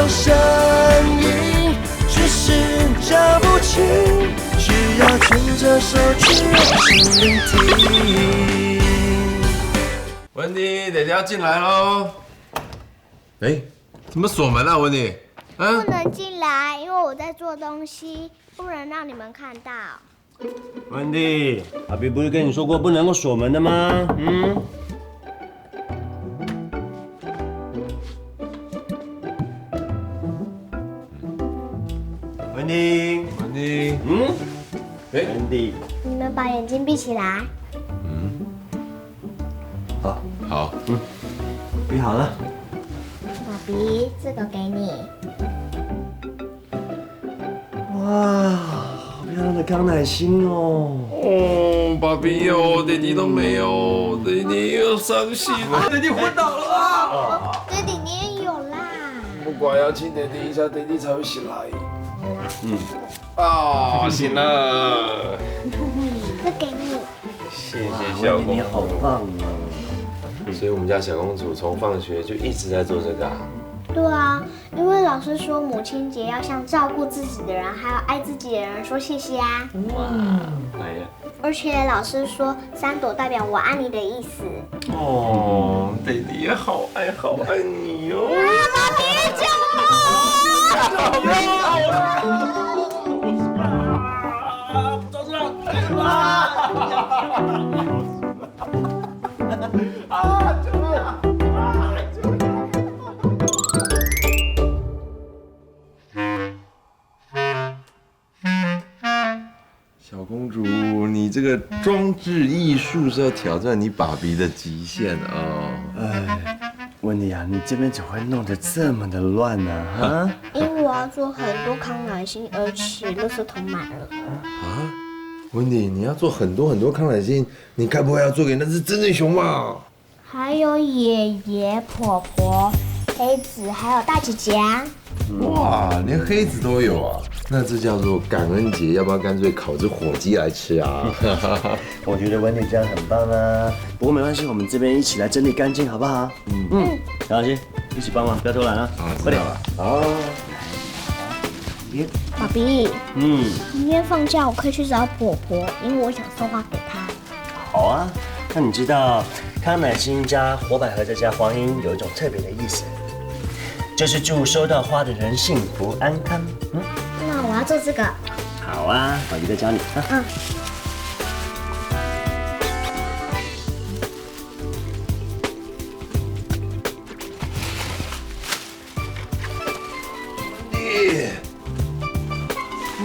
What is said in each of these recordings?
种声音，只是找不清，需要牵着手去用心聆听。温迪，爹爹要进来喽。哎，怎么锁门啊，温迪？啊？不能进来，因为我在做东西，不能让你们看到。温迪，阿比不是跟你说过不能够锁门的吗？温迪，温迪，温迪，你们把眼睛闭起来。好，闭好了。爸比，这个给你。哇，好漂亮的康乃馨哦！哦，爸比哦，爹地都没有，爹地又伤心了，爹地昏倒了啊！爹地你也有啦。不管要亲爹地一下，爹地才会醒来。啊，醒了。这给你。谢谢小公主，你好棒哦！所以我们家小公主从放学就一直在做这个啊。对啊，因为老师说母亲节要向照顾自己的人还有爱自己的人说谢谢啊。哇，来了。而且老师说3朵代表我爱你的意思。哦，爹地也好爱你哦。爸比救小公主，你这个装置艺术是要挑战你爸比的极限哦。哎，温迪啊，你这边怎么会弄得这么的乱呢？哈？因为我要做很多康乃馨，而且垃圾桶满了。啊，温迪，你要做很多康乃馨，你该不会要做给那只真正熊吧？还有爷爷、婆婆、黑子，还有大姐姐啊。哇，连黑子都有啊！那这叫做感恩节，要不要干脆烤只火鸡来吃啊？我觉得温迪这样很棒啊。不过没关系，我们这边一起来整理干净，好不好？小老师一起帮忙，不要偷懒啊！快点。好。爸比，明天放假我可以去找婆婆，因为我想送花给她。好啊。那你知道康乃馨加火百合再加黄芩有一种特别的意思，就是祝收到花的人幸福安康。那我要做这个。好啊，宝仪再教你啊。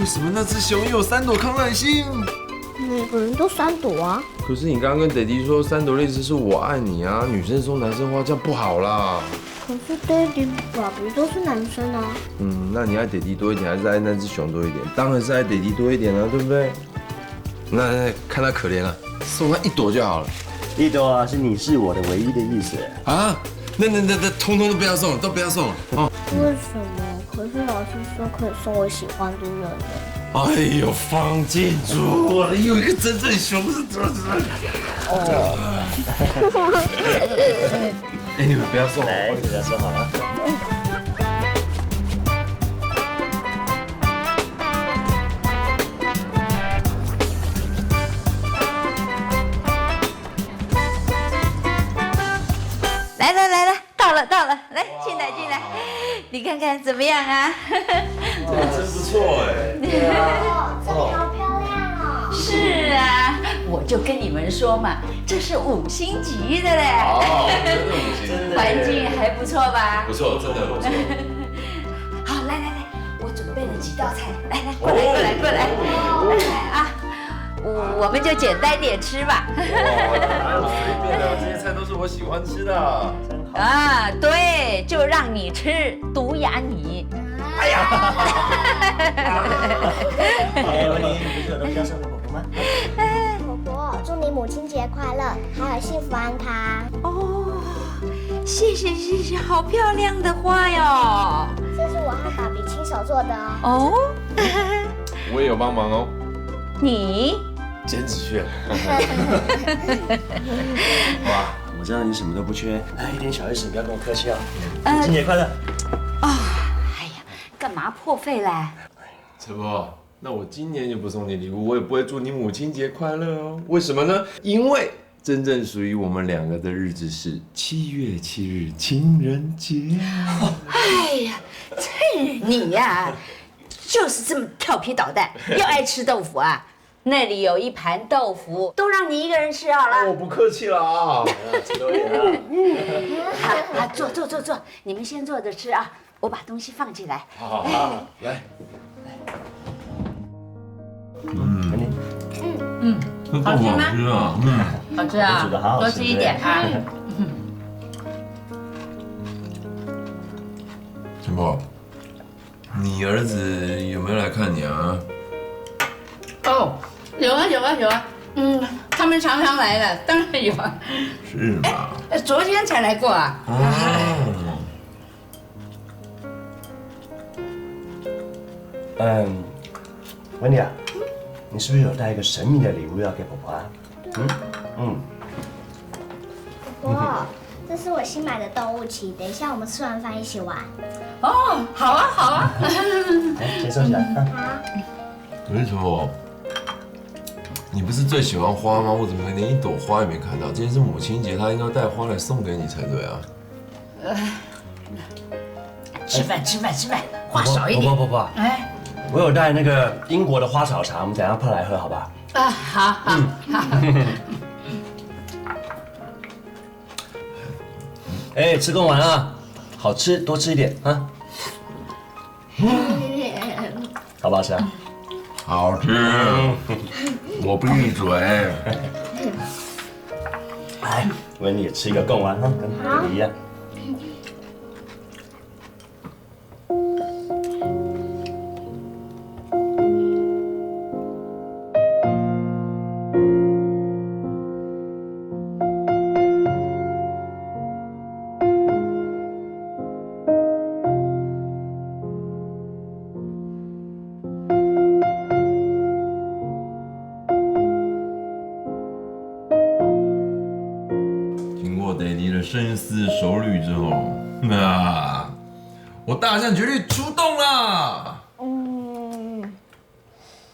为什么那只熊有3朵康乃馨？每个人都3朵啊。可是你刚刚跟爹地说3朵的意思是我爱你啊，女生送男生花这样不好啦。可是爹地、爸比都是男生啊。那你爱爹地多一点，还是爱那只熊多一点？当然是爱爹地多一点啊，对不对？那看他可怜了，送他1朵就好了。1朵啊，是你是我的唯一的意思啊？那通通都不要送了，都不要送了哦。为什么？可是老师说可以送我喜欢的人的。哎呦，方静竹，有一个真正熊是怎么？哎，你们不要送我，来，给他说好了。来，到了，来进来，你看看怎么样啊？真不错哎。这里好漂亮哦。是啊，我就跟你们说嘛，这是5星级的嘞。哦，真的5星级，环境还不错吧？不错，真的不错。好，来，我准备了几道菜，来，过来啊！我们就简单点吃吧。哪有随便的？这些菜都是我喜欢吃的。啊，对，就让你吃毒牙米。哎呀！哎，温迪，你不是有东西要送给婆婆吗？婆婆，祝你母亲节快乐，还有幸福安康。哦，谢谢，好漂亮的花哟。这是我和爸比亲手做的哦。哦。我也有帮忙哦。你？剪纸去了。哇，我知道你什么都不缺，一点小意思，不要跟我客气哦。母亲节快乐！嘛破费嘞？陈伯，那我今年就不送你礼物，我也不会祝你母亲节快乐哦。为什么呢？因为真正属于我们两个的日子是7月7日情人节。哎呀，你呀，就是这么调皮捣蛋，又爱吃豆腐啊！那里有一盘豆腐，都让你一个人吃好了。我不客气了啊！吃多一点啊。啊，坐，你们先坐着吃啊，我把东西放进来。好，来。给你。这豆腐好吃啊！好吃啊煮得好好吃多吃一点啊。陈伯，你儿子有没有来看你啊？哦，有啊，他们常常来的，当然有啊。是吗？昨天才来过啊。温迪啊，你是不是有带一个神秘的礼物要给婆婆啊？婆婆，这是我新买的动物棋，等一下我们吃完饭一起玩。哦，好啊。来，先收起来啊。好。可是陈伯，你不是最喜欢花吗？我怎么连一朵花也没看到？今天是母亲节，他应该带花来送给你才对啊。吃饭，话少一点。婆，哎，我有带那个英国的花草茶，我们等一下泡来喝，好吧？啊，好。哎，吃贡丸啊，好吃，多吃一点啊。好不好吃啊？好吃，我闭嘴。来，温迪也吃一个贡丸哈，跟弟弟一样。经过 Daddy 的深思熟虑之后，我大象绝对出动啦！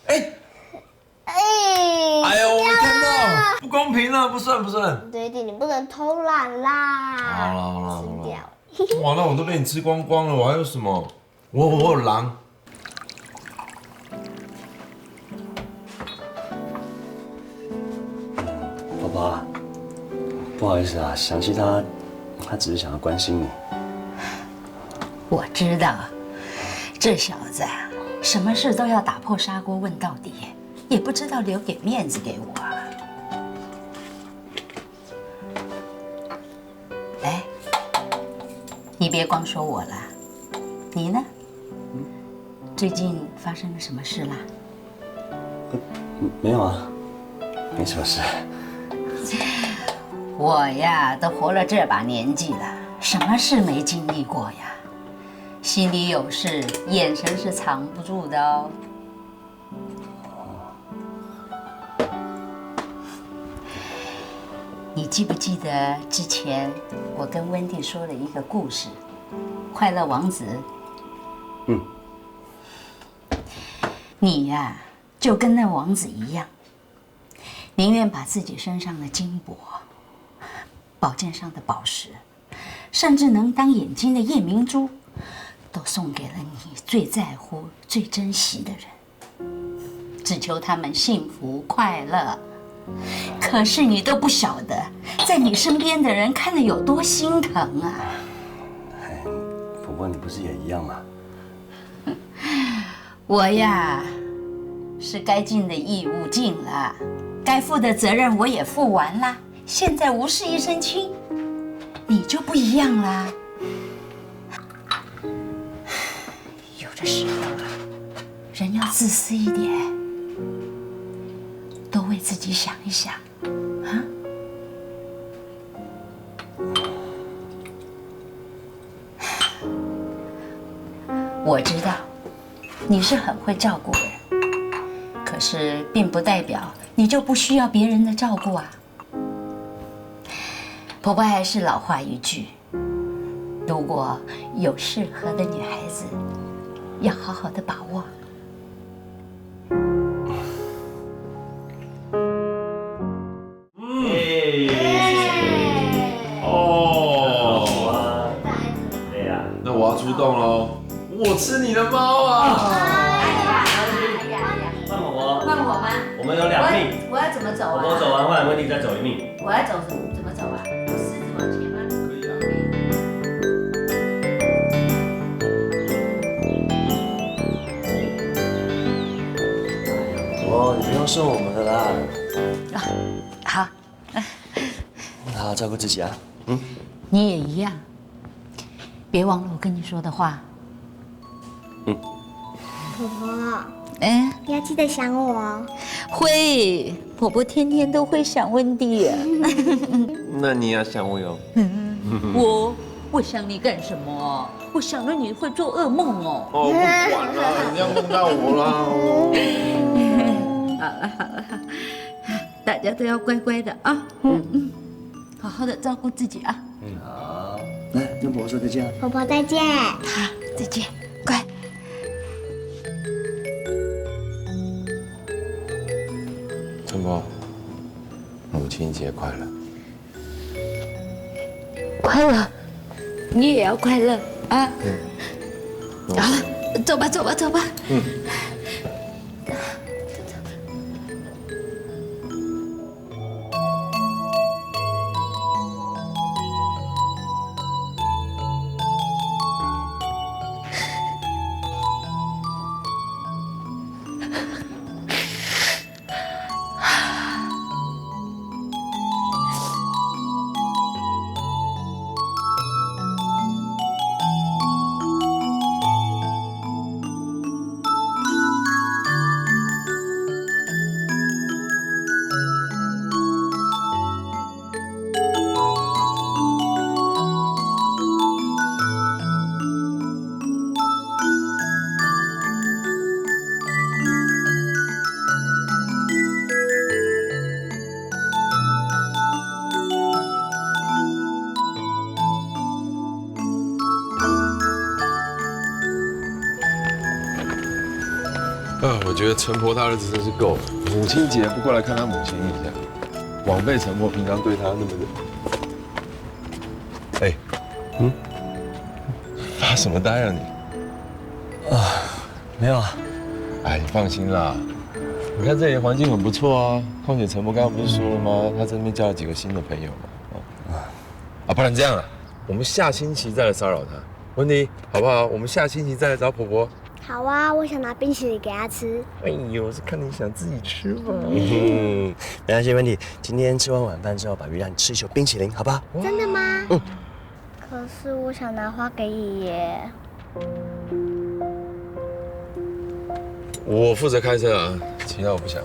哎呦，我没看到，不公平了，不算。对弟，你不能偷懒啦。好了，吃掉。哇，那我都被你吃光光了，我还有什么？我有狼。宝宝啊，不好意思啊，想起他只是想要关心你。我知道，这小子啊，什么事都要打破砂锅问到底，也不知道留点面子给我。哎，你别光说我了，你呢？最近发生了什么事啦？没有啊，没什么事。我呀，都活了这把年纪了，什么事没经历过呀？心里有事，眼神是藏不住的哦。你记不记得之前我跟温蒂说了一个故事，《快乐王子》？你呀，就跟那王子一样，宁愿把自己身上的金箔、宝剑上的宝石，甚至能当眼睛的夜明珠，都送给了你最在乎、最珍惜的人，只求他们幸福快乐。可是你都不晓得，在你身边的人看得有多心疼啊！哎，婆婆，你不是也一样吗？我呀，是该尽的义务尽了，该负的责任我也负完啦。现在无事一身轻，你就不一样啦。有的时候啊，人要自私一点，多为自己想一想，啊。我知道你是很会照顾人，可是并不代表你就不需要别人的照顾啊。婆婆还是老话一句，如果有适合的女孩子，要好好的把握。哦，对呀。那我要出动喽！我吃你的猫啊！换我，换我吗？我们有2命，我要怎么走啊？我走完换温迪再走1命。我要走怎么走啊？我狮子往前吗？可以啊。哦，你不用送我们的啦，好，好好照顾自己啊。你也一样，别忘了我跟你说的话。婆婆，嗯，你要记得想我哦。会，婆婆天天都会想温蒂。那你要想我哟。我想你干什么？我想着你会做噩梦哦。哦，不管了，你要梦到我啦。好了，大家都要乖乖的啊。好好的照顾自己啊。好，来跟婆婆说再见。婆婆再见。好，再见，乖。陈伯，母亲节快乐！快乐，你也要快乐啊！好了，走吧。我觉得陈婆他儿子真是够了，母亲节不过来看他母亲一下，枉费陈婆平常对他那么的。哎，发什么呆啊你？没有啊。哎，你放心啦，你看这里环境很不错啊，况且陈婆刚刚不是说了吗？他这边交了几个新的朋友嘛。不然这样啊，我们下星期再来骚扰他，温迪，好不好？我们下星期再来找婆婆。好啊，我想拿冰淇淋给她吃。哎呦，是看你想自己吃吧。没关系，温迪，今天吃完晚饭之后，爸比让你吃一球冰淇淋，好不好？真的吗？可是我想拿花给爷爷。我负责开车啊，其他我不想。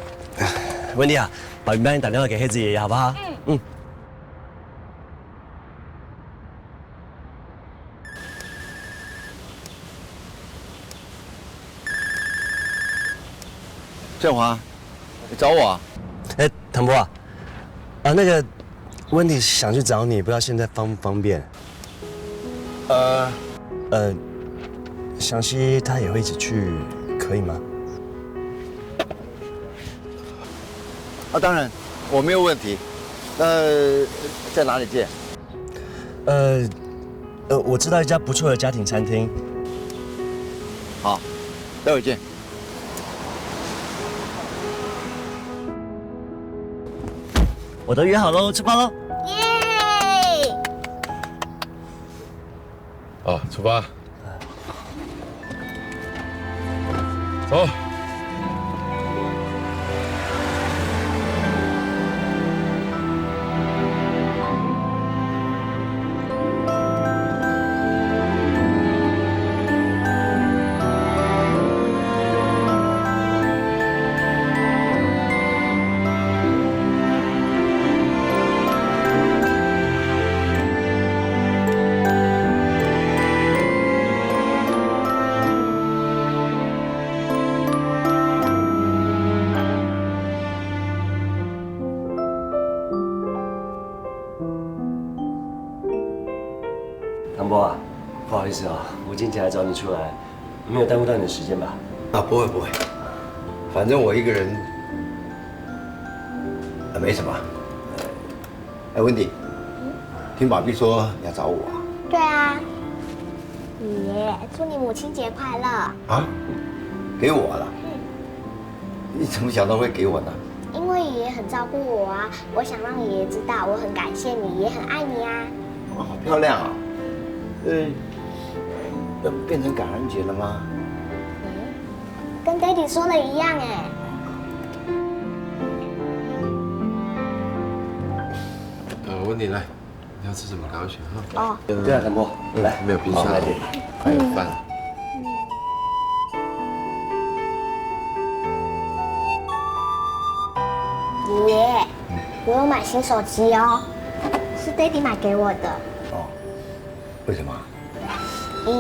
温迪啊，爸比帮你打电话给黑子爷爷，好不好？振华，你找我啊？哎，唐波啊，那个温迪想去找你，不知道现在方不方便？湘西他也会一起去，可以吗？当然，我没有问题。那在哪里见？我知道一家不错的家庭餐厅。好，待会见。我都约好喽，出发喽！耶！哦，出发。走。唐波啊，不好意思啊，母亲节来找你出来，没有耽误到你的时间吧？啊，不会不会，反正我一个人，没什么。哎，温迪，听爸比说你要找我啊？对啊，爷，祝你母亲节快乐。啊？给我了？你怎么想到会给我呢？因为爷爷很照顾我啊，我想让爷爷知道我很感谢你，也很爱你啊。哇，好漂亮啊！要变成感恩节了吗？跟 Daddy 说的一样哎。温迪来，你要吃什么？赶快选哈。哦，对啊，陈波，来，没有冰箱好来点。还有饭。爷爷，我有买新手机哦，是 Daddy 买给我的。哦，为什么？因为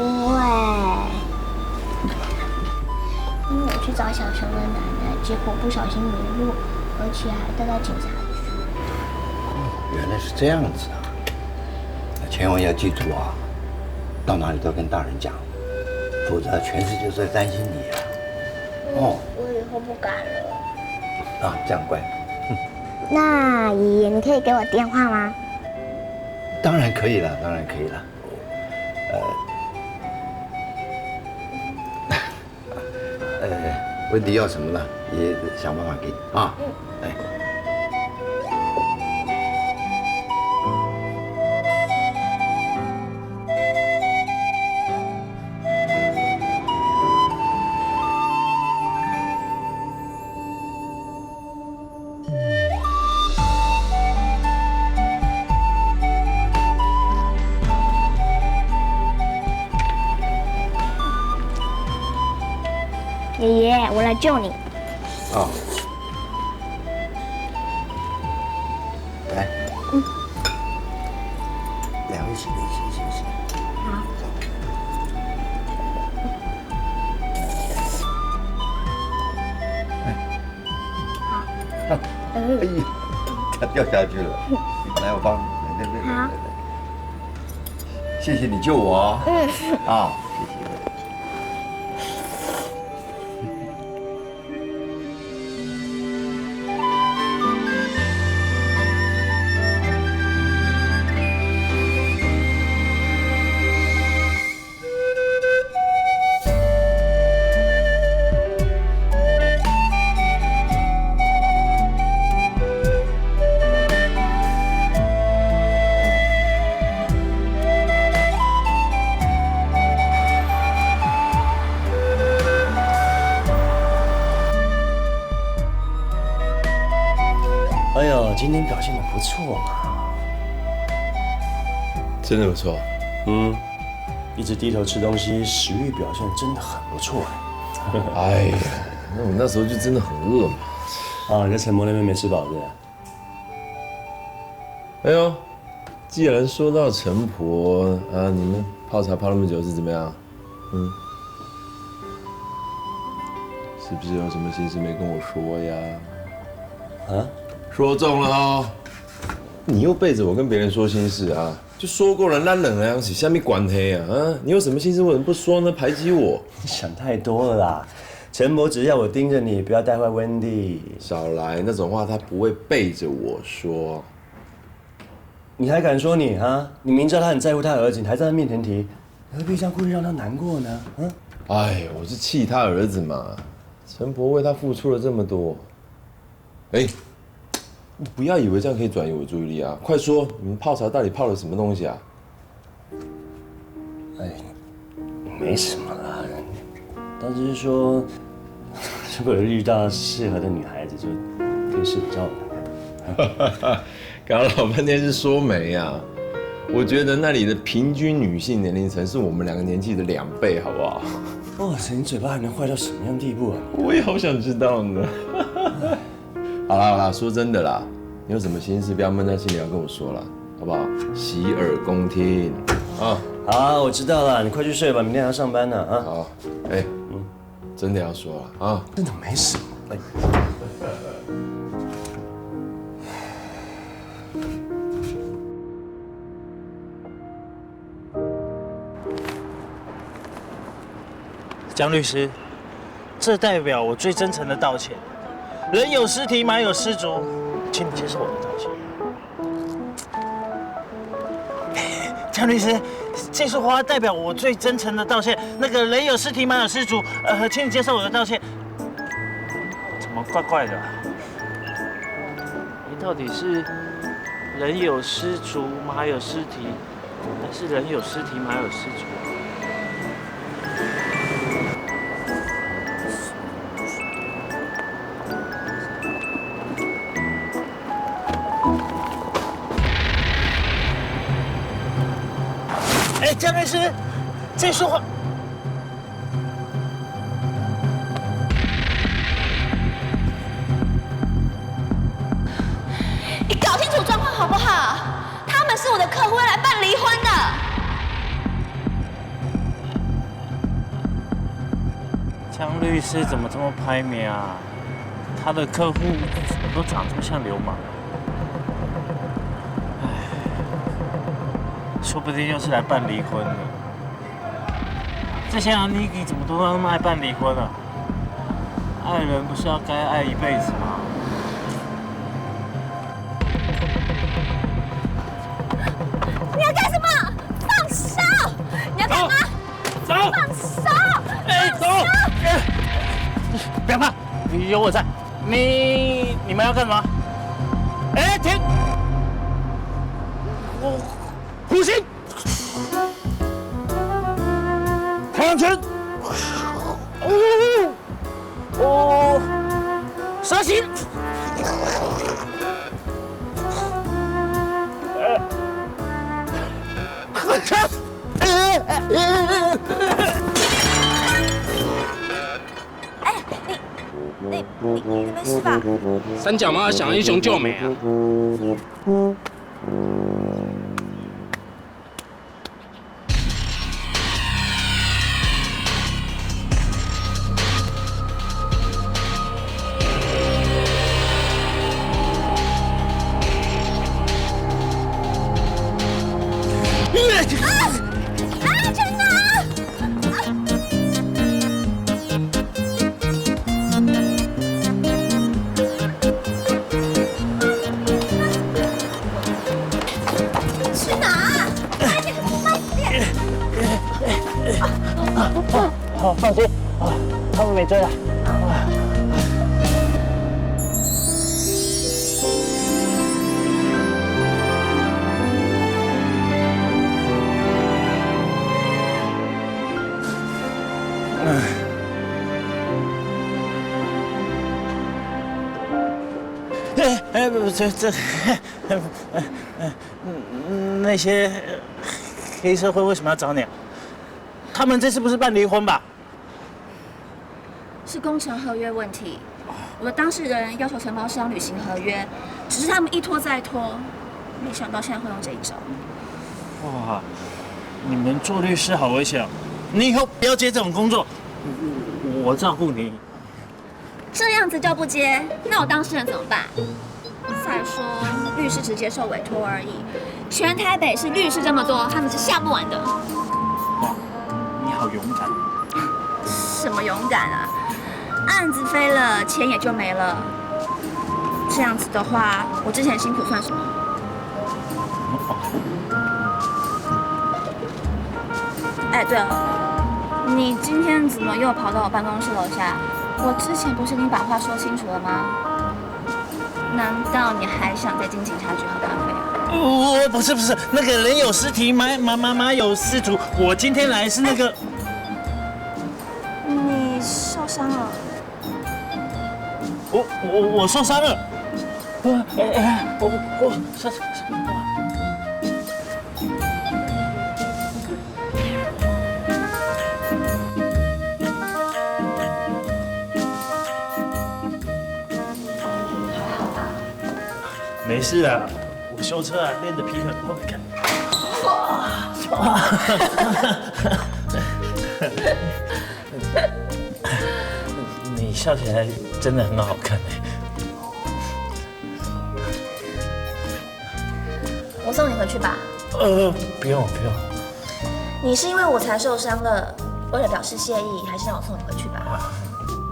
我去找小熊的奶奶，结果不小心迷路，而且还带到警察局。原来是这样子啊！千万要记住啊，到哪里都跟大人讲，否则全世界都在担心你啊。哦，我以后不敢了。啊，这样乖。那爷爷，你可以给我电话吗？当然可以了，当然可以了。温迪要什么呢？也想办法给你啊。哎。爷爷，我来救你。哦。来。两个一起，一起。好。哎呀，它掉下去了。来，我帮你。来。好。谢谢你救我。啊，谢谢。哎呦，今天表现得不错嘛。真的不错。一直低头吃东西，食欲表现真的很不错哎呀，那我那时候就真的很饿嘛。啊，你在陈博那边没吃饱对吧？哎呦，既然说到陈婆啊，你们泡茶泡那么久是怎么样？是不是有什么心事没跟我说呀？啊？说中了哦！你又背着我跟别人说心事啊？就说过了，那冷啊，是下面管黑啊？啊，你有什么心事为什么不说呢？排挤我？你想太多了啦！陈博只是要我盯着你，不要带坏温蒂。少来那种话，他不会背着我说。你还敢说你啊？你明知道他很在乎他儿子，你还在他面前提，何必这样故意让他难过呢？哎，我是气他儿子嘛。陈婆为他付出了这么多，哎，你不要以为这样可以转移我注意力啊！快说，你们泡茶到底泡了什么东西啊？哎，没什么啦，他只是说，如果遇到适合的女孩子，就可以试着交往看看。搞了老半天是说媒啊！我觉得那里的平均女性年龄层是我们两个年纪的2倍，好不好？哇塞，你嘴巴还能坏到什么样地步啊？我也好想知道呢。好啦，说真的啦，你有什么心事不要闷在心里，要跟我说啦，好不好？洗耳恭听啊！好，我知道了，你快去睡吧，明天还要上班呢啊！好，哎，真的要说了啊！真的没什么。哎江律师，这代表我最真诚的道歉。人有失蹄，马有失足，请你接受我的道歉。江律师，这束花代表我最真诚的道歉。那个人有失蹄，马有失足，请你接受我的道歉。怎么怪怪的？你到底是人有失足，马有失蹄，还是人有失蹄，马有失足？哎，江律师，这束花。你搞清楚状况好不好？他们是我的客户，要来办离婚的。江律师怎么这么拍面啊？他的客户怎么都长这么像流氓？唉，说不定又是来办离婚的。这些阿尼基怎么都那么爱办离婚啊？爱人不是要该爱一辈子吗？你要干什么？放手！你要干嘛？走！放手！哎，走！不要怕，有我在。你们要干嘛？哎，停！我虎心，太阳拳，蛇形。你没事吧？三脚猫想英雄救美啊！好，放心，他们没追来。不，那些黑社会为什么要找你啊？他们这次不是办离婚吧？是工程合约问题。我的当事人要求承包商履行合约，只是他们一拖再拖，没想到现在会用这一招。哇，你们做律师好危险哦！你以后不要接这种工作，我照顾你。这样子就不接，那我当事人怎么办？再说，律师只接受委托而已，全台北市律师这么多，他们是下不完的。哇，你好勇敢！什么勇敢啊？案子飞了，钱也就没了。这样子的话，我之前辛苦算什么？哎，对了，你今天怎么又跑到我办公室楼下？我之前不是已经把话说清楚了吗？难道你还想再进警察局喝咖啡啊？我不是，那个人有失蹄，马有失足。我今天来是那个。你受伤了？我受伤了。我受伤。没事啊，我修车啊，练的皮很厚，看。你笑起来真的很好看哎。我送你回去吧。不用。你是因为我才受伤了，为了表示谢意，还是让我送你回去吧。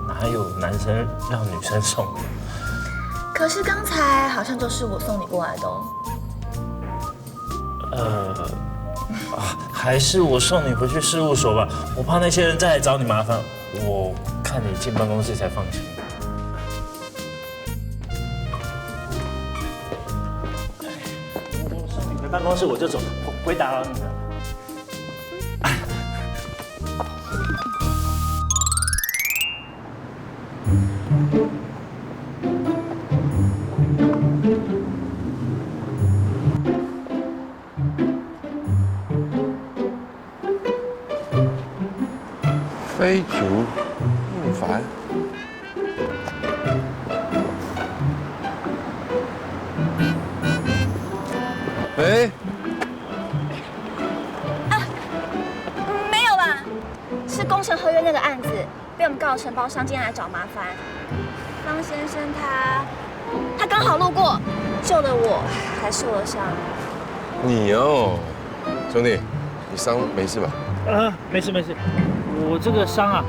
哪有男生让女生送的？可是刚才好像就是我送你过来的哦。还是我送你回去事务所吧，我怕那些人再来找你麻烦。我看你进办公室才放心。我送你回办公室我就走，我不会打扰你的。非主勿烦。喂，没有吧？是工程合约那个案子，被我们告承包商今天来找麻烦。方先生他刚好路过，救了我，还受了伤。你哦，兄弟，你伤没事吧？没事没事，我这个伤啊，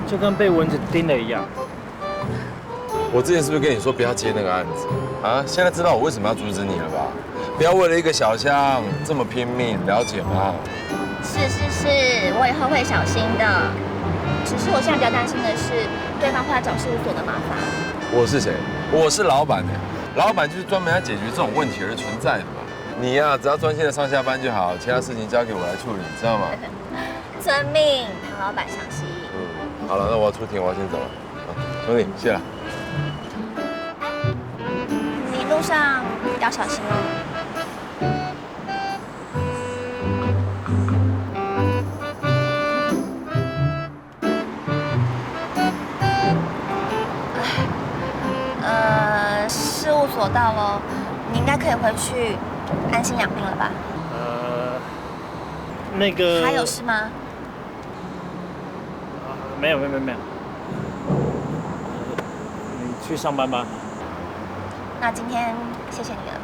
就跟被蚊子叮了一样。我之前是不是跟你说不要接那个案子啊？现在知道我为什么要阻止你了吧？不要为了一个小项这么拼命，了解吗？是，我以后会小心的。只是我现在比较担心的是，对方会来找事务所的麻烦。我是谁？我是老板呢。老板就是专门来解决这种问题而存在的嘛。你呀，只要专心的上下班就好，其他事情交给我来处理，知道吗？遵命，唐老板详细。好了，那我要出庭，我要先走了。兄弟，谢了。你路上要小心哦。事务所到了，你应该可以回去安心养病了吧？那个还有事吗？没有。你去上班吧。那今天谢谢你了。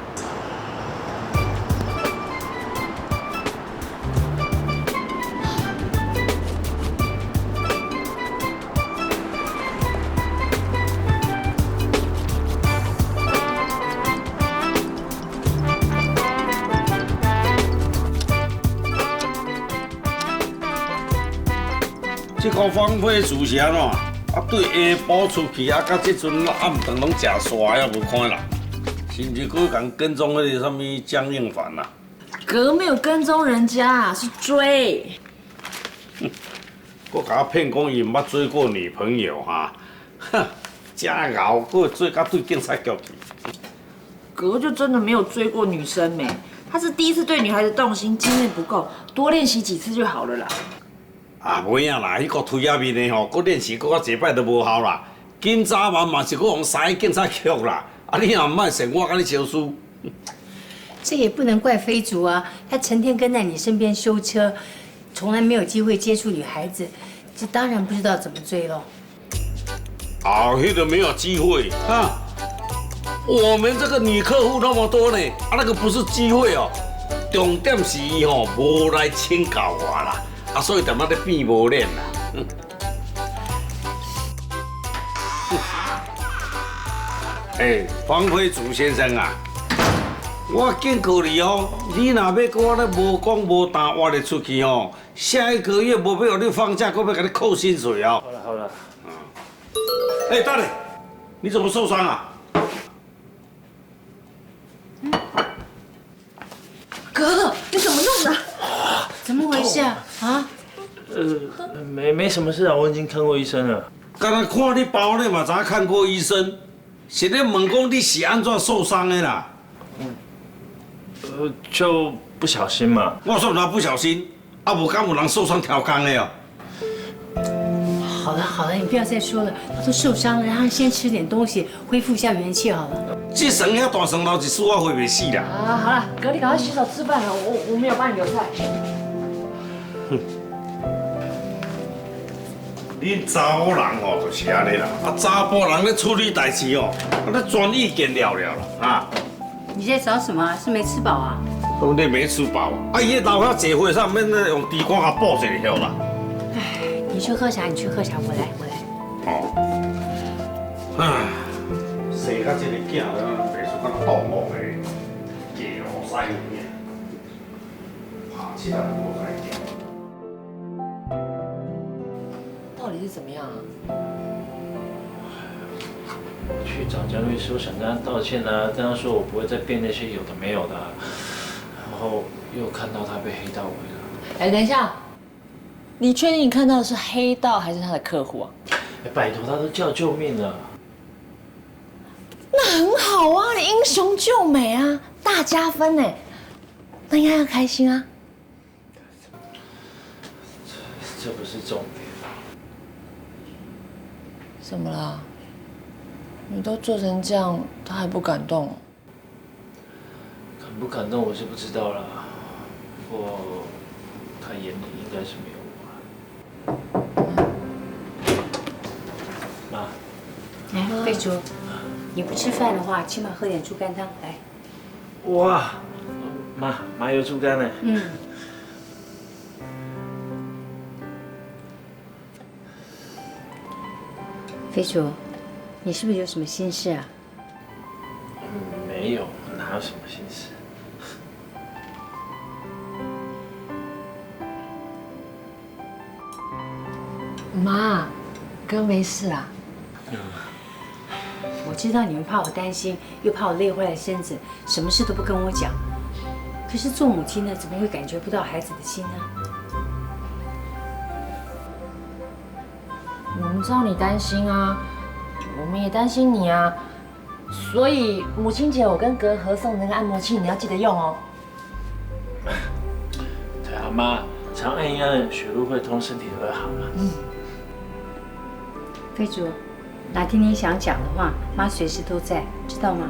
这个方会主是安怎？对下晡出去到这阵暗顿拢食煞也无看啦，是不是佫讲跟踪那个什么江应凡啦？哥没有跟踪人家，是追。佫甲我骗讲伊毋捌追过女朋友哈，哼，真牛，佫追到对警察局去。哥就真的没有追过女生没，他是第一次对女孩子动心，经验不够，多练习几次就好了啦。啊，袂影啦，迄个推下面的吼，佫练习佫较一摆都无效啦。今早晚嘛是佫往三个警察局啦。啊，你若唔卖生我甲你相输。这也不能怪飞竹啊，他成天跟在你身边修车，从来没有机会接触女孩子，这当然不知道怎么追咯。哦，迄个没有机会啊。我们这个女客户那么多呢，啊，那个不是机会哦，重点是伊吼无来请教我啦。啊，所以淡仔咧变无练啦。方辉祖先生啊，我警告你哦，你若要跟我咧无讲无答活咧出去哦，下一个月无要互你放假，我要给你扣薪水哦。好了。大磊，你怎么受伤啊？哥，你怎么弄的？怎么回事啊？啊？没什么事啊，我已经看过医生了。刚才看你包咧嘛，知影看过医生，是咧问讲你是安怎受伤的啦？就不小心嘛。我说哪不小心，啊无敢有人受伤跳江的哦。好了，你不要再说了，他都受伤了，让他先吃点东西，恢复一下元气好了。这绳遐大绳头一丝我回袂死啦。好了，哥，你赶快洗手吃饭了，我没有帮你留菜。恁查某人哦，就是安尼啦。啊，查甫人咧处理代志哦，咧专意见了啦啊。你在找什么？是没吃饱啊？你没吃饱啊？伊老遐坐火上免咧用猪肝甲补一下啦。唉，去喝茶，你去喝茶，我来。啊，生到这个囝了，袂输敢倒霉的，嫁互西面，怕起来无在见。到底是怎么样啊？我去找江律师，我想跟他道歉啊，跟他说我不会再变那些有的没有的，然后又看到他被黑道围了。哎，等一下，你确定你看到的是黑道还是他的客户啊？拜托，他都叫救命了。那很好啊，你英雄救美啊，大加分哎，那应该要开心啊。这不是重点。怎么了？你都做成这样，他还不感动？感不感动我是不知道啦，不过他眼里应该是没有我。妈，来，贝竹，你不吃饭的话，起码喝点猪肝汤来。哇，妈有猪肝呢。飞竹，你是不是有什么心事啊？没有，哪有什么心事？妈，哥没事啊。我知道你们怕我担心，又怕我累坏了身子，什么事都不跟我讲。可是做母亲的怎么会感觉不到孩子的心呢？我们知道你担心啊，我们也担心你啊，所以母亲节我跟格合送那个按摩器，你要记得用哦。对啊，妈，常按一按，血路会通，身体都会好嘛。飞竹，哪天你想讲的话，妈随时都在，知道吗？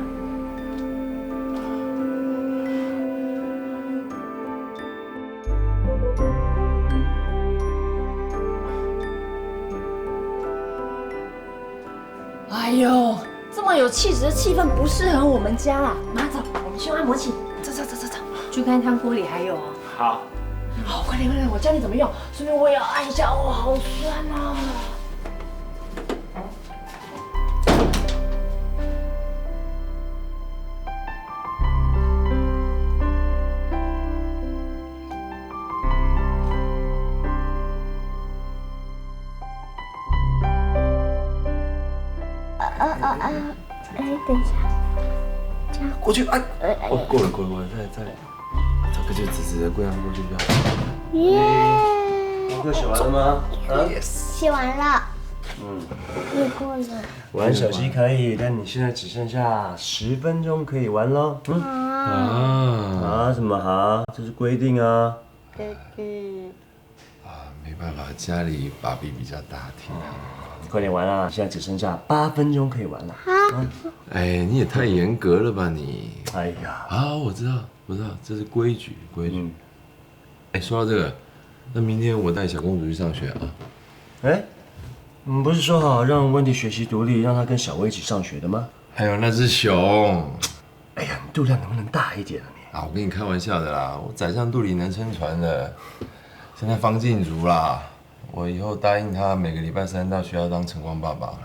哎呦，这么有气质的气氛不适合我们家啦。妈，走，我们去用按摩器。走。猪肝汤锅里还有哦。好。好，快点，我教你怎么用，顺便我也要按一下。哦，好酸啊。等一下，这样过去，哦，过了，再，找个就直直的跪上过去就好。耶！功课写完了吗写完了。也过了。玩手机可以，但你现在只剩下10分钟可以玩喽。什么好？这是规定啊。没办法，家里爸比比较大体。快点玩啊！现在只剩下8分钟可以玩了。哎，你也太严格了吧你！哎呀，我知道，这是规矩。哎，说到这个，那明天我带小公主去上学啊。哎，我们不是说好让温迪学习独立，让她跟小薇一起上学的吗？还有那只熊。哎呀，你肚量能不能大一点啊你？我跟你开玩笑的啦，我宰相肚里能撑船的。现在方进竹啦，我以后答应他每个礼拜3到学校当晨光爸爸了。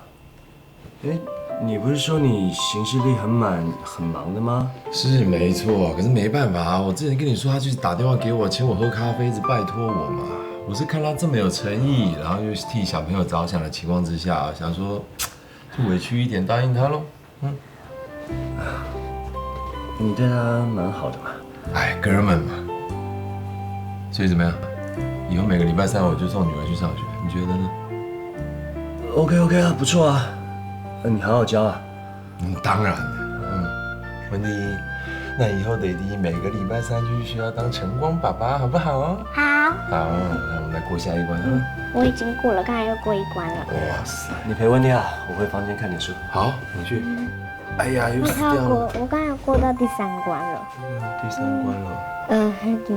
哎，你不是说你行事历很满很忙的吗？是没错，可是没办法啊。我之前跟你说他去打电话给我，请我喝咖啡，一直拜托我嘛。我是看他这么有诚意，然后又替小朋友着想的情况之下，想说就委屈一点答应他喽。你对他蛮好的嘛。哎，哥们嘛。所以怎么样？以后每个礼拜3我就送女儿去上学，你觉得呢 ？OK 啊，不错啊。你好好教啊。当然的。文迪，那以后弟弟每个礼拜3就去学校当晨光爸爸，好不好哦？好。好，那我们来过下一关啊。我已经过了，刚才又过一关了。哇塞！你陪温迪啊，我回房间看点书。好，你去。哎呀，又死掉了。我刚才过到第3关了。第3关了。还紧张。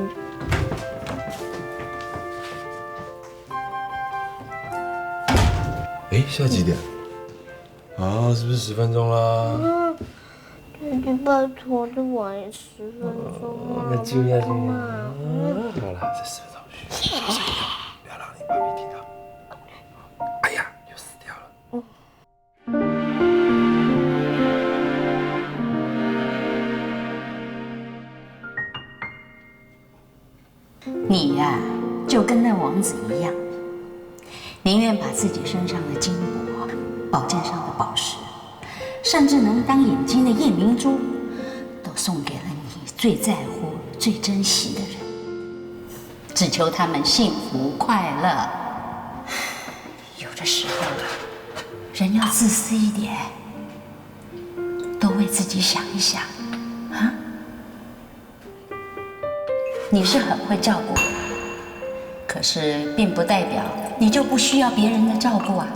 哎，现在几点？是不是10分钟啦？拜托，再晚10分钟。那就要好了，这10分钟，不要让你爸比听到。子一样，宁愿把自己身上的金箔、宝剑上的宝石，甚至能当眼睛的夜明珠，都送给了你最在乎、最珍惜的人，只求他们幸福快乐。有的时候啊，人要自私一点，多为自己想一想啊。你是很会照顾，可是并不代表你就不需要别人的照顾啊。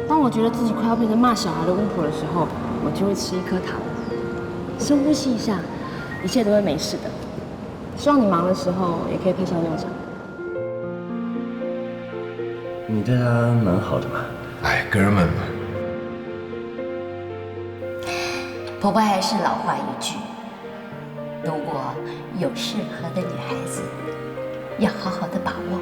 当我觉得自己快要变成骂小孩的巫婆的时候，我就会吃一颗糖，深呼吸一下，一切都会没事的。希望你忙的时候也可以派上用场。你对他蛮好的嘛。哎，哥们嘛。婆婆还是老话一句，如果有适合的女孩子，要好好的把握。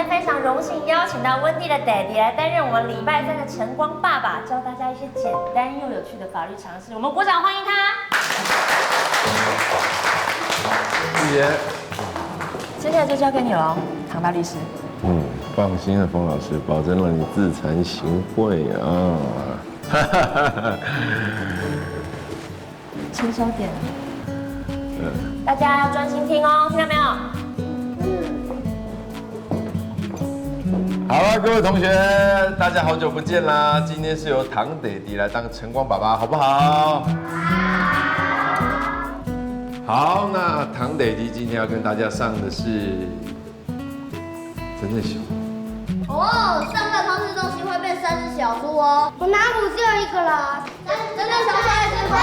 非常荣幸邀请到温蒂的爹地来担任我们礼拜3的晨光爸爸，教大家一些简单又有趣的法律常识。我们鼓掌欢迎他。玉爷，接下来就交给你了，唐大律师。放心啊，冯老师，保证让你自惭形秽啊！轻松点。大家要专心听哦，听到没有？好了，各位同学，大家好久不见啦！今天是由唐爹地来当晨光爸爸，好不好？好，那唐爹地今天要跟大家上的是真正熊。哦，上课通识东西会变3只小猪哦。我拿5只有1个了。真正熊出来是好，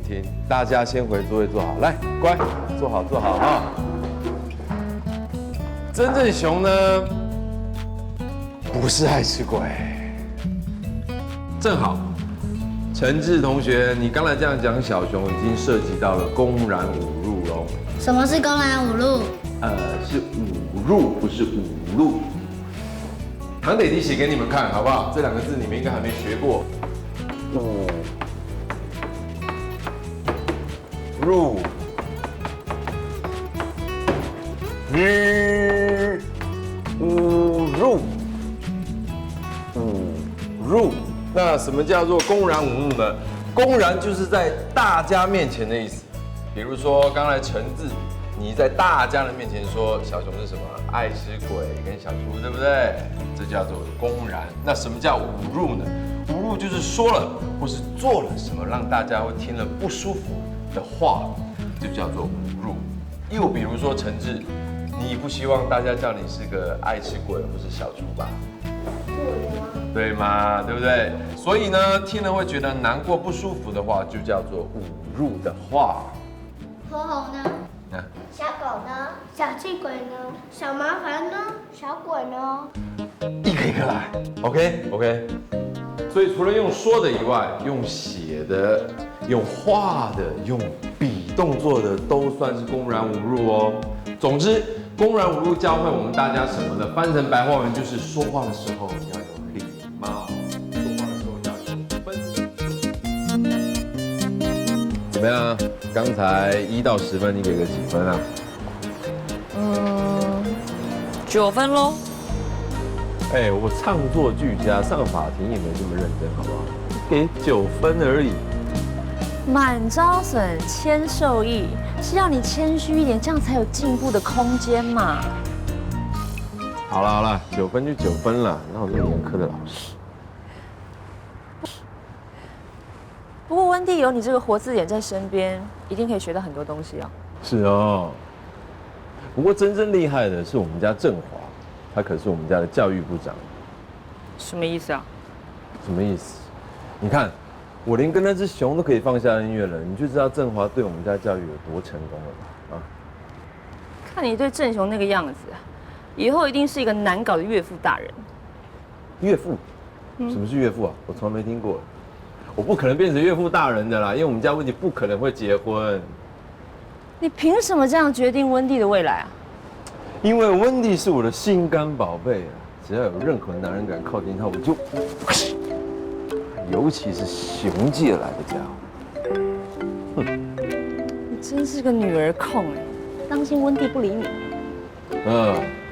停，大家先回座位坐好，来，乖，坐好哈。真正熊呢，不是爱吃鬼。正好，陈志同学，你刚才这样讲小熊，已经涉及到了公然侮辱喽。什么是公然侮辱？是侮辱，不是侮辱。唐爹地写给你们看，好不好？这2个字你们应该还没学过。入，入。那什么叫做公然侮辱呢？公然就是在大家面前的意思。比如说刚才陈字，你在大家的面前说小熊是什么爱吃鬼跟小猪，对不对？这叫做公然。那什么叫侮辱呢？侮辱就是说了或是做了什么让大家会听了不舒服的话，就叫做侮辱。又比如说陈志，你不希望大家叫你是个爱吃鬼或是小猪吧？对吗？对不对？所以呢，听了会觉得难过不舒服的话，就叫做侮辱的话。火猴呢？小狗呢？小气鬼呢？小麻烦呢？小鬼呢？一个一个来 ，OK。所以除了用说的以外，用写的、用画的、用笔动作的，都算是公然侮辱哦。总之，公然侮辱教会我们大家什么呢？翻成白话文就是说话的时候要有礼貌，说话的时候要有分。怎么样？刚才1到10分，你给个几分啊？9分喽。哎，我唱作俱佳，上法庭也没这么认真，好不好？给9分而已。满招损，谦受益，是要你谦虚一点，这样才有进步的空间嘛。好了，9分就9分了，哪有这么严苛的老师？不过温蒂有你这个活字典在身边，一定可以学到很多东西哦。是哦。不过真正厉害的是我们家振华，他可是我们家的教育部长。什么意思啊？什么意思？你看。我连跟那只熊都可以放下音乐了，你就知道振华对我们家教育有多成功了吧？啊！看你对振雄那个样子，以后一定是一个难搞的岳父大人。岳父？什么是岳父啊？我从来没听过。我不可能变成岳父大人的啦，因为我们家温蒂不可能会结婚。你凭什么这样决定温蒂的未来啊？因为温蒂是我的心肝宝贝啊！只要有任何男人敢靠近她，我就。尤其是熊界来的家伙，你真是个女儿控哎！当心温蒂不理你。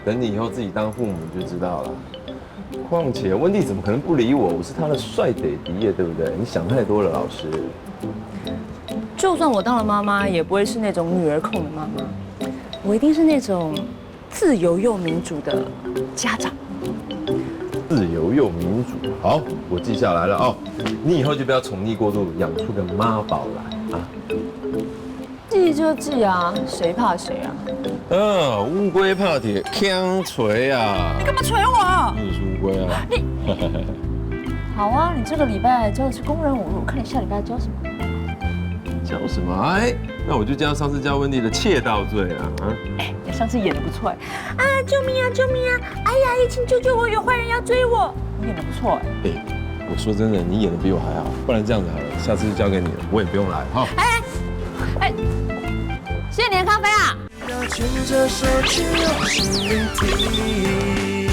等你以后自己当父母就知道了。况且温蒂怎么可能不理我？我是他的帅爹爹耶，对不对？你想太多了，老师。就算我当了妈妈，也不会是那种女儿控的妈妈，我一定是那种自由又民主的家长。自由又民主，好，我记下来了哦。你以后就不要宠溺过度，养出个妈宝来啊！记就记啊，谁怕谁啊？乌龟怕铁，枪锤啊！你干嘛锤我？就是乌龟啊！你好啊，你这个礼拜教的是公然侮辱，看你下礼拜教什么？教什么？哎，那我就教上次教温蒂的窃盗罪啊！哎，你上次演的不错哎！啊，救命啊，救命啊！哎呀，疫情救救我，有坏人要追我！你演的不错哎。我说真的，你演的比我还好，不然这样子好了，下次就交给你了，我也不用来哈。哎，谢谢你的咖啡啊！要牵着手去用心聆听。